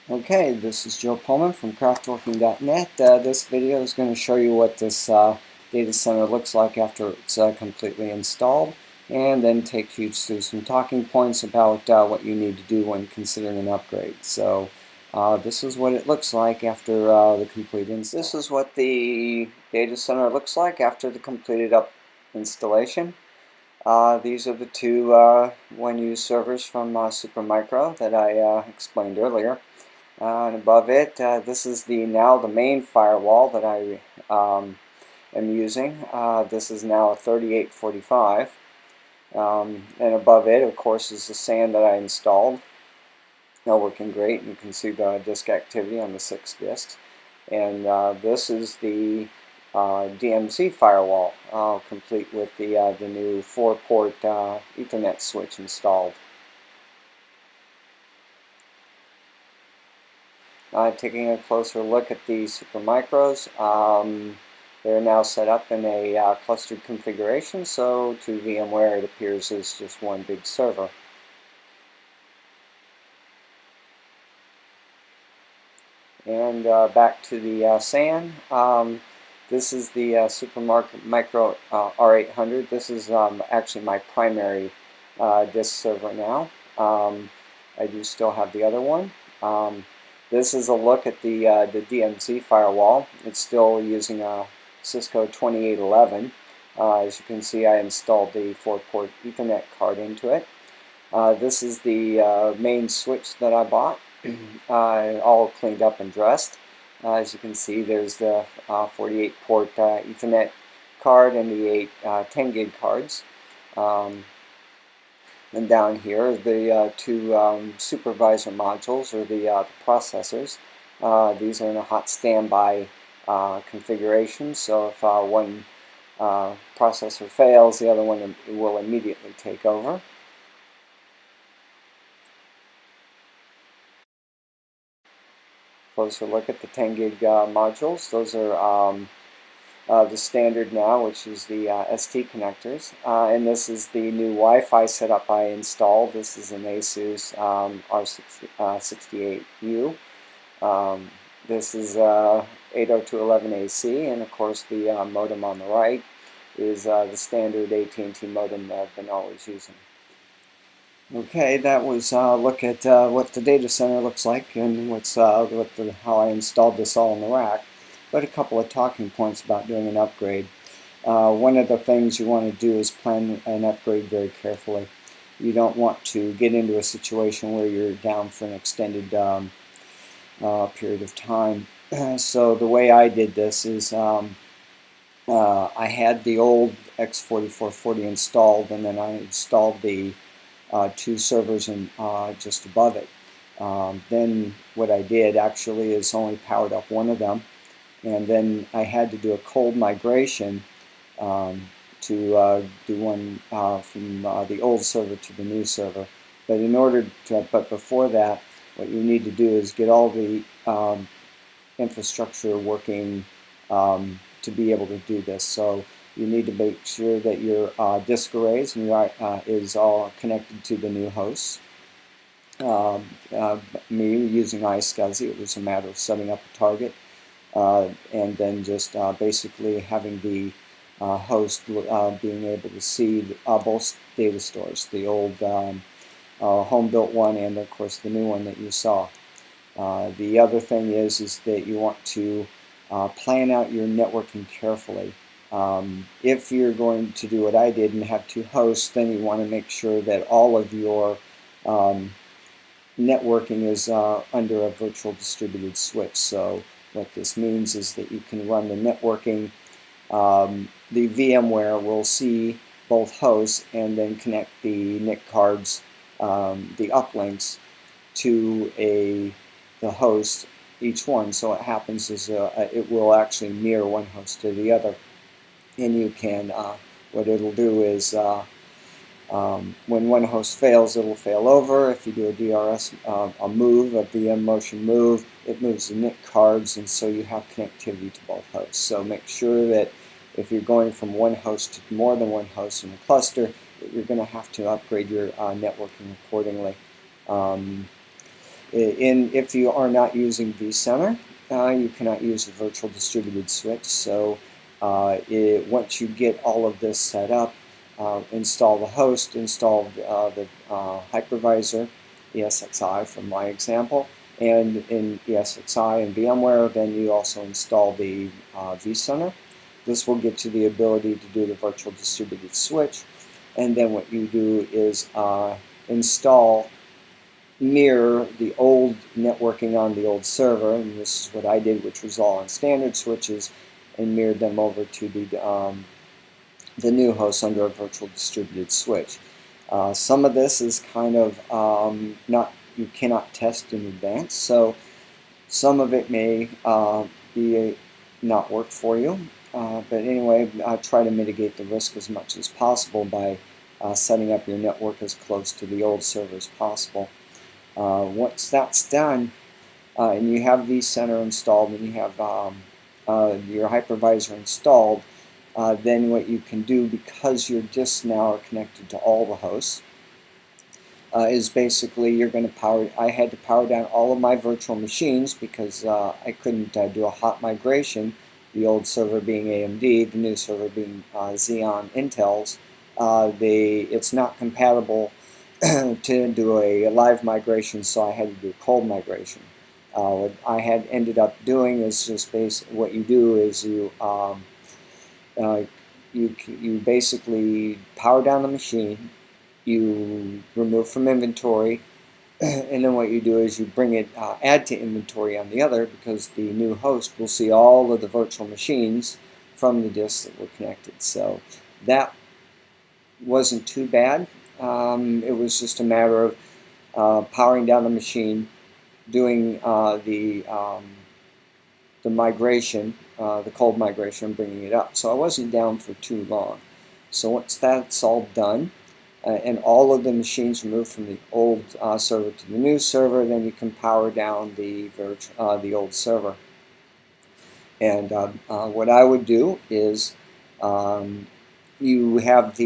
Okay, this is Joe Pullman from craftworking.net. This video is going to show you what this data center looks like after it's completely installed, and then take you through some talking points about what you need to do when considering an upgrade. So this is what it looks like after the complete install. This is what the data center looks like after the completed installation. These are the two one-use servers from Supermicro that I explained earlier. And above it, this is now the main firewall that I am using. This is now a 3845. And above it, of course, is the SAN that I installed. Now working great. You can see the disk activity on the 6 disks. And this is the DMZ firewall, complete with the new 4-port Ethernet switch installed. Taking a closer look at the Supermicros, they're now set up in a clustered configuration, so to VMware it appears as just one big server. And back to the SAN. This is the Supermicro R800. This is actually my primary disk server now. I do still have the other one. This is a look at the DMZ firewall. It's still using a Cisco 2811. As you can see, I installed the 4-port Ethernet card into it. This is the main switch that I bought, all cleaned up and dressed. As you can see, there's the 48-port Ethernet card and the 8 10 gig cards. And down here are the two supervisor modules, or the processors. These are in a hot standby configuration, so if one processor fails, the other one will immediately take over. Closer look at the 10 gig modules. Those are the standard now, which is the ST connectors. And this is the new Wi-Fi setup I installed. This is an ASUS R68U. This is 802.11ac, and of course the modem on the right is the standard AT&T modem that I've been always using. Okay, that was a look at what the data center looks like and how I installed this all in the rack. But a couple of talking points about doing an upgrade. One of the things you want to do is plan an upgrade very carefully. You don't want to get into a situation where you're down for an extended period of time. So the way I did this is I had the old X4440 installed, and then I installed the two servers just above it. Then what I did actually is only powered up one of them, and then I had to do a cold migration to do one from the old server to the new server. But but before that, what you need to do is get all the infrastructure working to be able to do this. So you need to make sure that your disk arrays is all connected to the new hosts. Me using iSCSI, it was a matter of setting up a target and then just basically having the host being able to see both data stores, the old home-built one and of course the new one that you saw. The other thing is that you want to plan out your networking carefully. If you're going to do what I did and have two hosts, then you want to make sure that all of your networking is under a virtual distributed switch. So what this means is that you can run the networking. The VMware will see both hosts and then connect the NIC cards, the uplinks, to the host, each one. So what happens is it will actually mirror one host to the other. And you can, what it'll do is when one host fails, it'll fail over. If you do a DRS, a move, a VM motion move, it moves the NIC cards, and so you have connectivity to both hosts. So make sure that if you're going from one host to more than one host in a cluster, you're going to have to upgrade your networking accordingly. If you are not using vCenter, you cannot use the virtual distributed switch. So once you get all of this set up, install the host, install the hypervisor, ESXi for my example, and in ESXi and VMware, then you also install the vCenter. This will get you the ability to do the virtual distributed switch, and then what you do is mirror the old networking on the old server, and this is what I did, which was all on standard switches, and mirrored them over to the new host under a virtual distributed switch. Some of this is kind of you cannot test in advance, so some of it may not work for you. But anyway, try to mitigate the risk as much as possible by setting up your network as close to the old server as possible. Once that's done, and you have vCenter installed, and you have your hypervisor installed, then what you can do, because your disks now are connected to all the hosts, is basically you're going to I had to power down all of my virtual machines because I couldn't do a hot migration, the old server being AMD, the new server being Xeon Intel's. It's not compatible to do a live migration, so I had to do a cold migration. What I had ended up doing is just what you do is you basically power down the machine, you remove from inventory, and then what you do is you bring it, add to inventory on the other, because the new host will see all of the virtual machines from the disks that were connected. So that wasn't too bad. It was just a matter of powering down the machine, doing the migration, the cold migration, and bringing it up. So I wasn't down for too long. So once that's all done, and all of the machines removed from the old server to the new server, then you can power down the old server. And what I would do is you have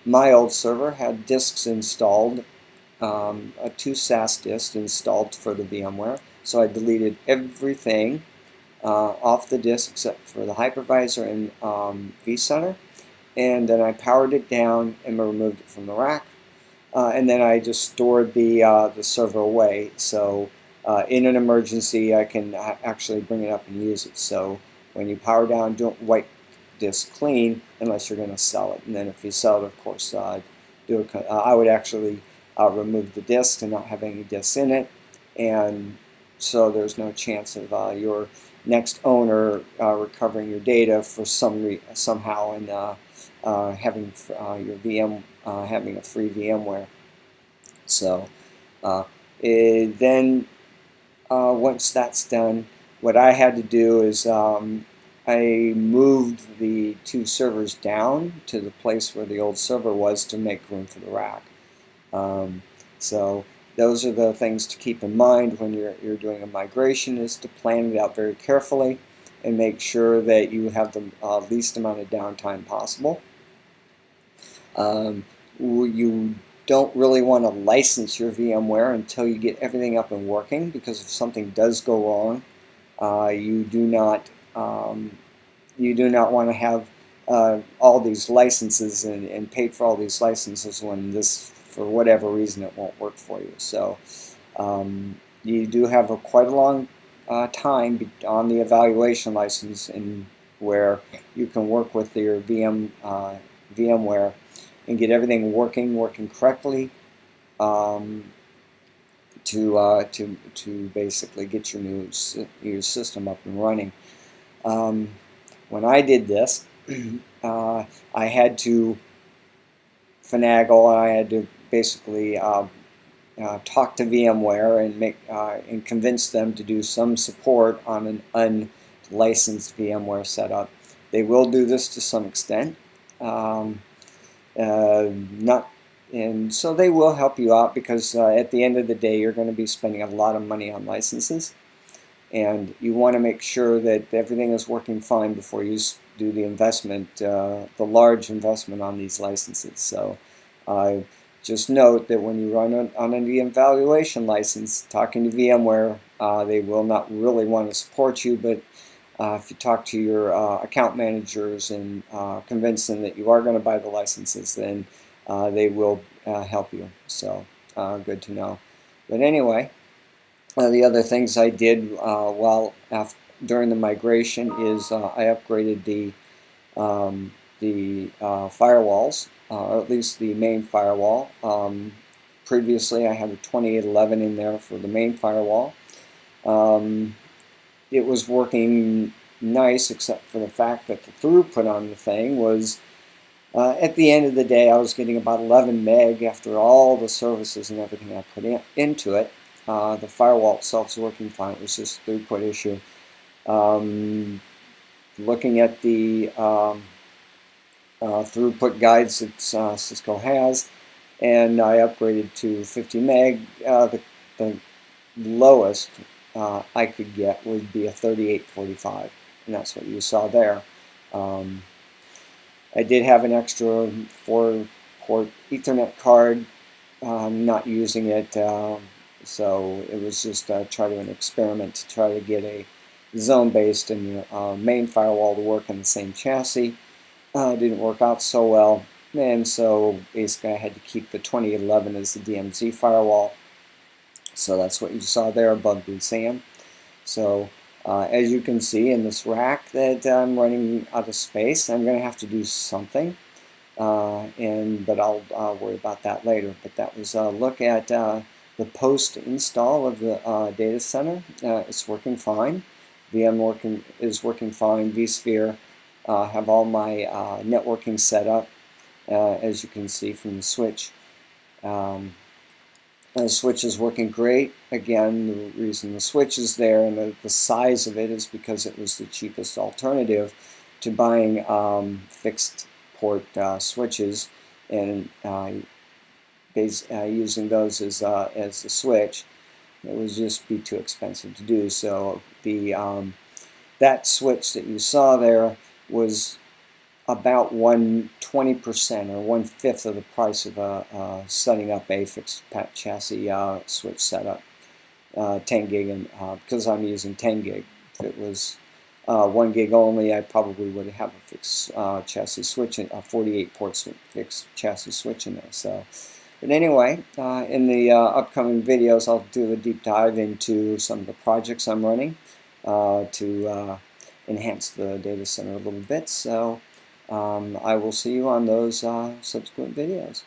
my old server had disks installed, 2 SAS disks installed for the VMware. So I deleted everything off the disk except for the hypervisor and vCenter. And then I powered it down and removed it from the rack. And then I just stored the server away. So in an emergency, I can actually bring it up and use it. So when you power down, don't wipe disk clean unless you're going to sell it. And then if you sell it, of course, I would actually remove the disk and not have any disks in it. And so there's no chance of your next owner recovering your data for somehow and having your having a free VMware. So then once that's done, what I had to do is I moved the 2 servers down to the place where the old server was to make room for the rack. So those are the things to keep in mind when you're doing a migration, is to plan it out very carefully and make sure that you have the least amount of downtime possible. You don't really want to license your VMware until you get everything up and working, because if something does go wrong, you do not want to have all these licenses and pay for all these licenses when this, for whatever reason, it won't work for you. So you do have quite a long time on the evaluation license, and where you can work with your VMware and get everything working correctly to basically get your system up and running. When I did this, I had to finagle. I had to basically talk to VMware and convince them to do some support on an unlicensed VMware setup. They will do this to some extent. And so they will help you out, because at the end of the day, you're going to be spending a lot of money on licenses, and you want to make sure that everything is working fine before you do the investment, the large investment on these licenses. So just note that when you run on an evaluation license, talking to VMware, they will not really want to support you, but if you talk to your account managers and convince them that you are going to buy the licenses, then they will help you. So good to know. But anyway, the other things I did during the migration is I upgraded the firewalls, or at least the main firewall. Previously, I had a 2811 in there for the main firewall. It was working nice, except for the fact that the throughput on the thing was, at the end of the day, I was getting about 11 meg after all the services and everything I put into it. The firewall itself is working fine. It was just a throughput issue. Looking at the throughput guides that Cisco has, and I upgraded to 50 meg. The lowest I could get would be a 3845, and that's what you saw there. I did have an extra 4-port Ethernet card. I'm not using it, so it was just try to an experiment to try to get a zone-based and main firewall to work on the same chassis. It didn't work out so well, and so basically I had to keep the 2011 as the DMZ firewall. So that's what you saw there above the SAM. So as you can see in this rack that I'm running out of space, I'm going to have to do something, but I'll worry about that later. But that was a look at the post install of the data center. It's working fine. VM is working fine. vSphere have all my networking set up, as you can see from the switch. The switch is working great. Again, the reason the switch is there and the size of it is because it was the cheapest alternative to buying fixed port switches and using those as the switch. It would just be too expensive to do. So that switch that you saw there was about 20% or 1/5 of the price of setting up a fixed chassis switch setup, 10 gig, and because I'm using 10 gig. If it was 1 gig only, I probably would have a fixed chassis switch, a 48 port fixed chassis switch in there. So, but anyway, in the upcoming videos, I'll do a deep dive into some of the projects I'm running to enhance the data center a little bit. So I will see you on those subsequent videos.